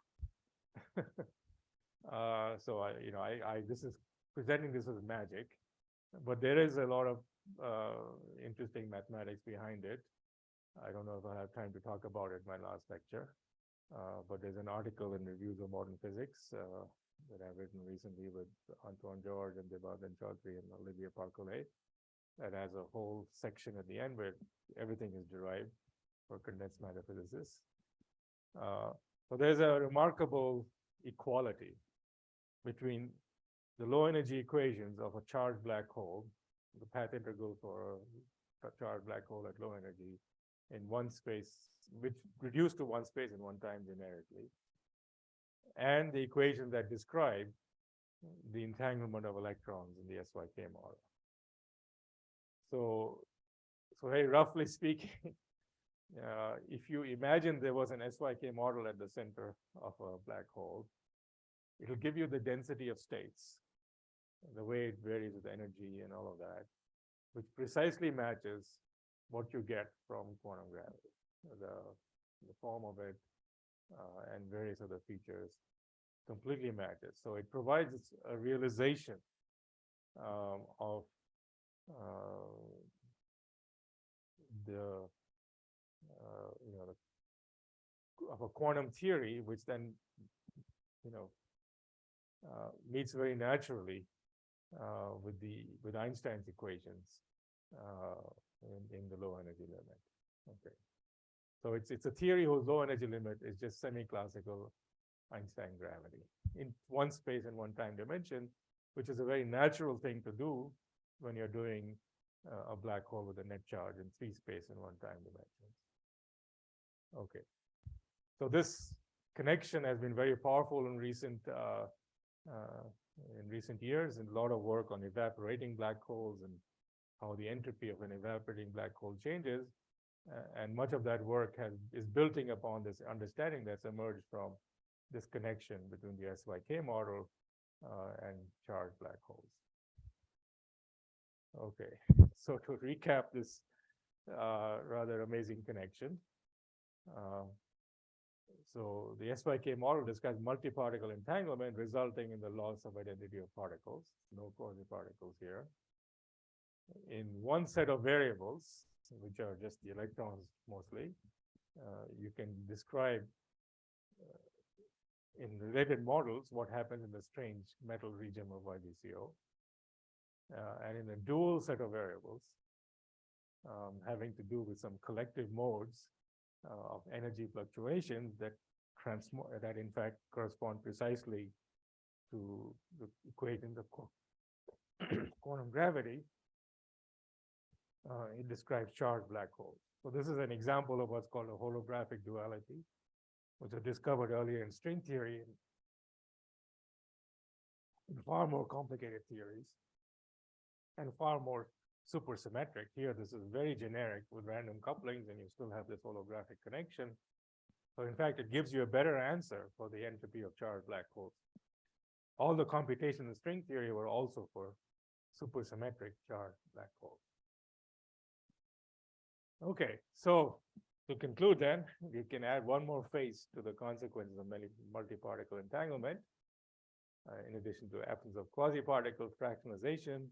So this is presenting this as magic, but there is a lot of interesting mathematics behind it. I don't know if I have time to talk about it in my last lecture, but there's an article in Reviews of Modern Physics that I've written recently with Antoine George and Debarden Chaudhry and Olivier Parcolet that has a whole section at the end where everything is derived for condensed matter physicists. So there's a remarkable equality between the low energy equations of a charged black hole, the path integral for a charged black hole at low energy in one space, which reduced to one space in one time generically, and the equations that describe the entanglement of electrons in the SYK model. So very roughly speaking, if you imagine there was an SYK model at the center of a black hole, it'll give you the density of states, the way it varies with energy and all of that, which precisely matches what you get from quantum gravity, the form of it and various other features completely matches. So it provides a realization of of a quantum theory, which then meets very naturally with Einstein's equations in the low energy limit. Okay, so it's a theory whose low energy limit is just semi-classical Einstein gravity in one space and one time dimension, which is a very natural thing to do when you're doing a black hole with a net charge in 3 space and 1 time dimensions. Okay, so this connection has been very powerful in recent years, and a lot of work on evaporating black holes and how the entropy of an evaporating black hole changes, and much of that work is building upon this understanding that's emerged from this connection between the SYK model and charged black holes. Okay, so to recap this rather amazing connection, so the SYK model describes multiparticle entanglement resulting in the loss of identity of particles, no quasi-particles here, in one set of variables, which are just the electrons mostly. You can describe in related models what happens in the strange metal region of YGCO. And in a dual set of variables having to do with some collective modes of energy fluctuations that in fact correspond precisely to the equations of quantum gravity, it describes charged black holes. So this is an example of what's called a holographic duality, which was discovered earlier in string theory in far more complicated theories and far more supersymmetric. Here, this is very generic with random couplings, and you still have this holographic connection. So in fact, it gives you a better answer for the entropy of charged black holes. All the computations in string theory were also for supersymmetric charged black holes. Okay, so to conclude then, we can add one more phase to the consequences of multiparticle entanglement. In addition to absence of quasi-particle fractionalization,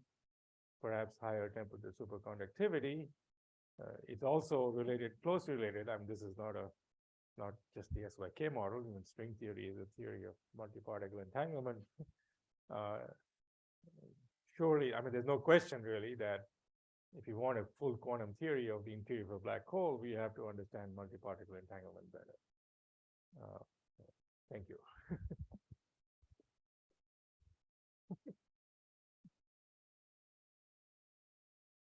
perhaps higher temperature superconductivity, it's also closely related. I mean, this is not just the SYK model. Even string theory is a theory of multiparticle entanglement. Surely, I mean, there's no question really that if you want a full quantum theory of the interior of a black hole, we have to understand multiparticle entanglement better. Thank you.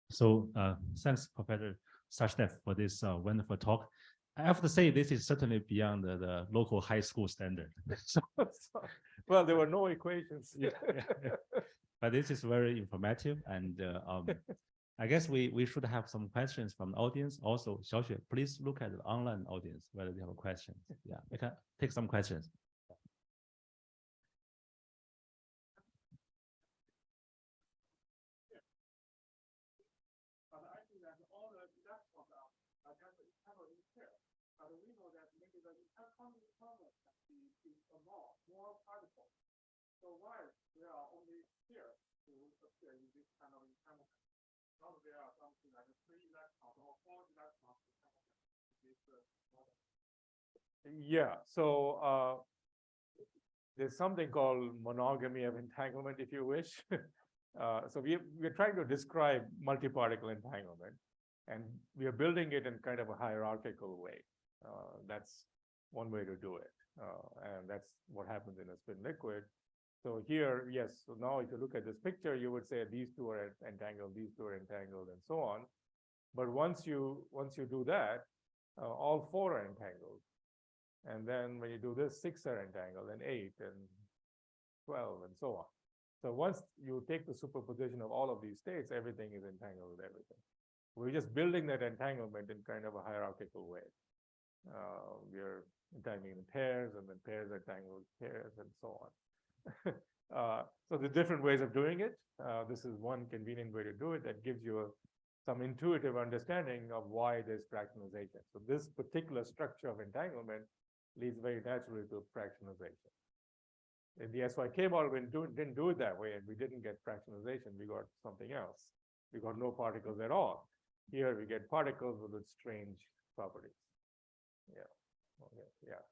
So thanks, Professor Sachdev, for this wonderful talk. I have to say this is certainly beyond the local high school standard. Well, there were no equations. Yeah. But this is very informative, and I guess we should have some questions from the audience. Also, Xiaoxue, please look at the online audience whether they have questions. Yeah, we can take some questions. So why they are only here to appear in this kind of entanglement? Now there are something like 3 electrons or 4 electrons. Yeah, so there's something called monogamy of entanglement, if you wish. So we're trying to describe multi-particle entanglement, and we are building it in kind of a hierarchical way. That's one way to do it, and that's what happens in a spin liquid. So here, yes, so now if you look at this picture, you would say these two are entangled, these two are entangled, and so on. But once you do that, all 4 are entangled. And then when you do this, 6 are entangled, and 8, and 12, and so on. So once you take the superposition of all of these states, everything is entangled with everything. We're just building that entanglement in kind of a hierarchical way. We're entangling in pairs, and then pairs are entangled with pairs, and so on. So the different ways of doing it. This is one convenient way to do it that gives you some intuitive understanding of why there's fractionalization. So this particular structure of entanglement leads very naturally to fractionalization. In the SYK model, we didn't do it that way, and we didn't get fractionalization. We got something else. We got no particles at all. Here we get particles with strange properties. Yeah. Okay. Yeah.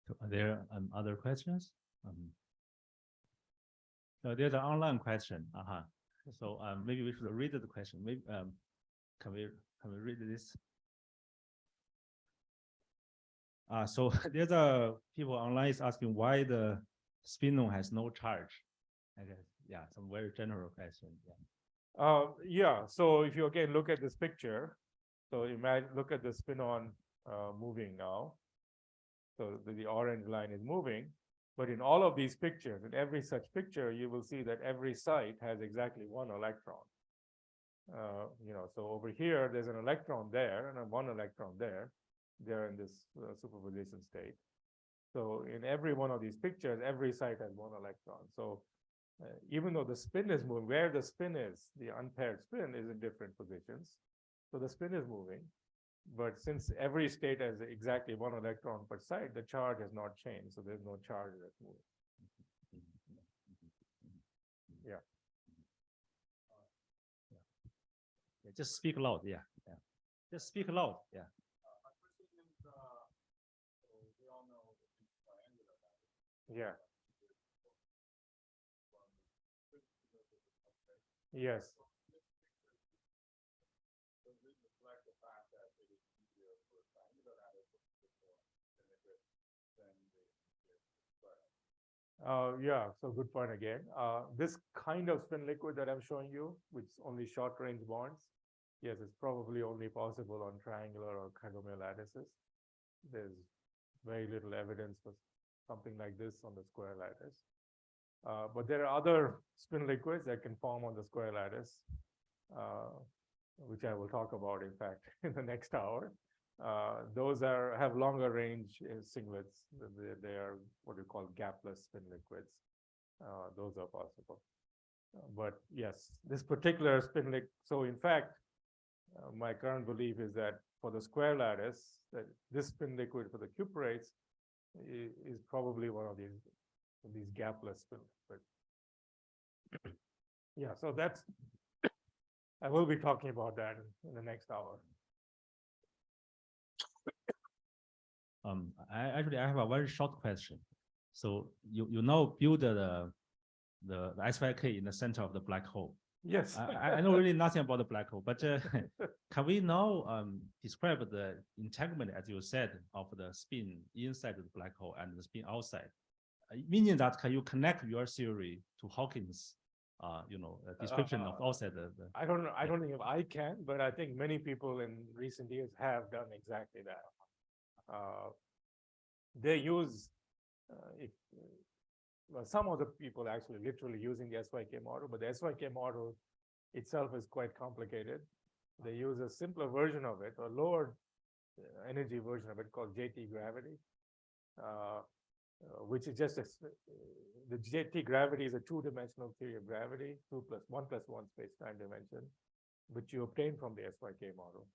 So are there other questions? So there's an online question. So maybe we should read the question. Maybe can we read this? So there's a people online is asking why the spinon has no charge. I guess, yeah, some very general question. Yeah. Yeah. So if you again look at this picture, so imagine look at the spinon moving now. So the orange line is moving, but in all of these pictures, in every such picture, you will see that every site has exactly 1 electron. So over here, there's an electron there and 1 electron there. They're in this superposition state. So in every one of these pictures, every site has 1 electron. So even though the spin is moving, where the spin is, the unpaired spin is in different positions. So the spin is moving, but since every state has exactly 1 electron per site, the charge has not changed. So there's no charge that's moving. Yeah. Yeah, just speak loud. Yeah. Just speak loud. Yeah. Yeah. Yes. Yeah, so good point again. This kind of spin liquid that I'm showing you, which only short range bonds, yes, it's probably only possible on triangular or Kagome lattices. There's very little evidence for something like this on the square lattice. But there are other spin liquids that can form on the square lattice, which I will talk about, in fact, in the next hour. Those have longer range singlets. They are what we call gapless spin liquids. Those are possible. But yes, this particular spin liquid. So in fact, my current belief is that for the square lattice, that this spin liquid for the cuprates is probably one of these gapless spin liquids. Yeah, so that's, I will be talking about that in the next hour. I have a very short question. So you now build the SYK in the center of the black hole. Yes. I know really nothing about the black hole, but can we now describe the entanglement, as you said, of the spin inside the black hole and the spin outside? Meaning that can you connect your theory to Hawkins' description of outside the I don't know. I don't think if I can, but I think many people in recent years have done exactly that. They use well, some of the people actually literally using the SYK model, but the SYK model itself is quite complicated. They use a simpler version of it, a lower energy version of it called JT gravity, which is just the JT gravity is a 2-dimensional theory of gravity, 2 + 1 + 1 space-time dimension, which you obtain from the SYK model.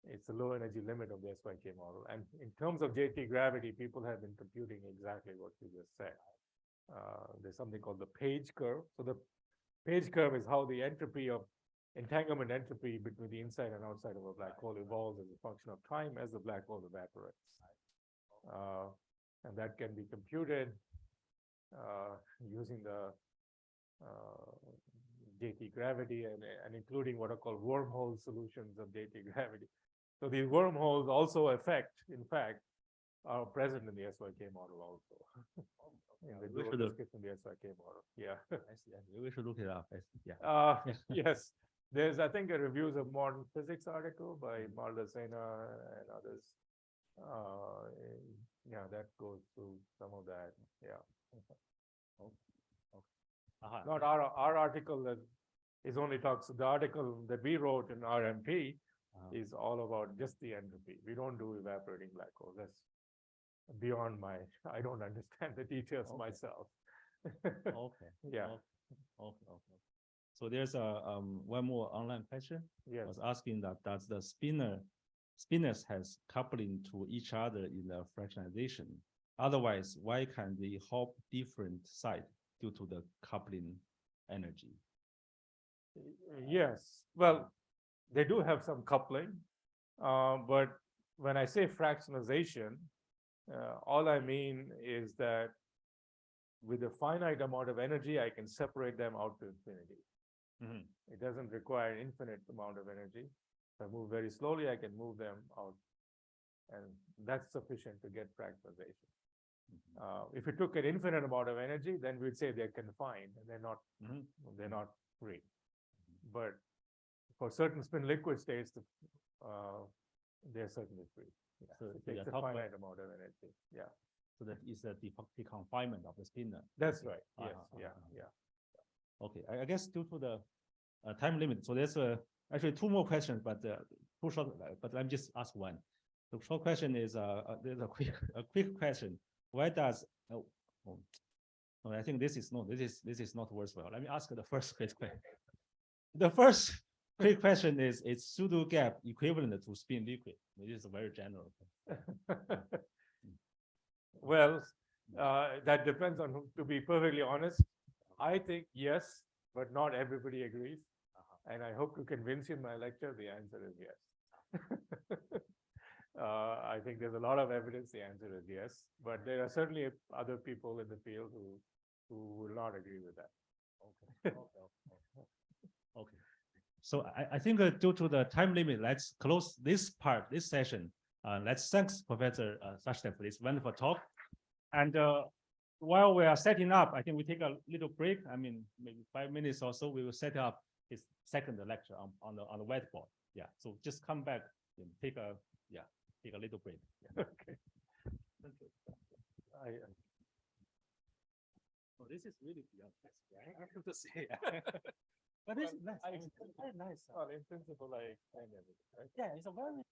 It's the low energy limit of the SYK model. And in terms of JT gravity, people have been computing exactly what you just said. There's something called the page curve. So the page curve is how the entropy of entanglement entropy between the inside and outside of a black hole evolves as a function of time as the black hole evaporates. And that can be computed using the JT gravity and including what are called wormhole solutions of JT gravity. So these wormholes also affect, in fact, are present in the SYK model also. In the dual description of the SYK model. Yeah. I see. We should look it up. Yeah. Yes. There's, I think, a reviews of modern physics article by Maldacena and others. Yeah, that goes through some of that. Yeah. Not our article that is only talks. The article that we wrote in RMP is all about just the entropy. We don't do evaporating black holes. That's beyond my. I don't understand the details myself. Okay. Yeah. Okay. So there's a one more online question. Yes. I was asking that does the spinors has coupling to each other in the fractionalization? Otherwise, why can they hop different side due to the coupling energy? Yes. Well, they do have some coupling, but when I say fractionalization, all I mean is that with a finite amount of energy, I can separate them out to infinity. It doesn't require an infinite amount of energy. If I move very slowly, I can move them out, and that's sufficient to get fractionalization. If it took an infinite amount of energy, then we'd say they're confined and they're not free. But for certain spin liquid states, they're certainly free. Yeah. So it takes a finite amount of energy. Yeah. So that is the confinement of the spinor. That's right. Yes. Yeah. Okay. I guess due to the time limit, so there's actually two more questions, but too short. But let me just ask one. The short question is there's a quick question. Why does I think this is not worthwhile. Let me ask the first quick question. The first quick question is pseudogap equivalent to spin liquid? It is very general. Well, that depends on who, to be perfectly honest. I think yes, but not everybody agrees. And I hope to convince you in my lecture, the answer is yes. I think there's a lot of evidence, the answer is yes, but there are certainly other people in the field who will not agree with that. Okay. So I think due to the time limit, let's close this session. Let's thanks Professor Sachdev for this wonderful talk. And while we are setting up, I think we take a little break. I mean, maybe 5 minutes or so, we will set up his second lecture on the whiteboard. Yeah. So just come back and take a little break. Yeah. Okay. Oh, this is really beyond best, right? I have to say. But this is nice. Very nice. Well, in principle, I explained everything, right? Yeah, it's a very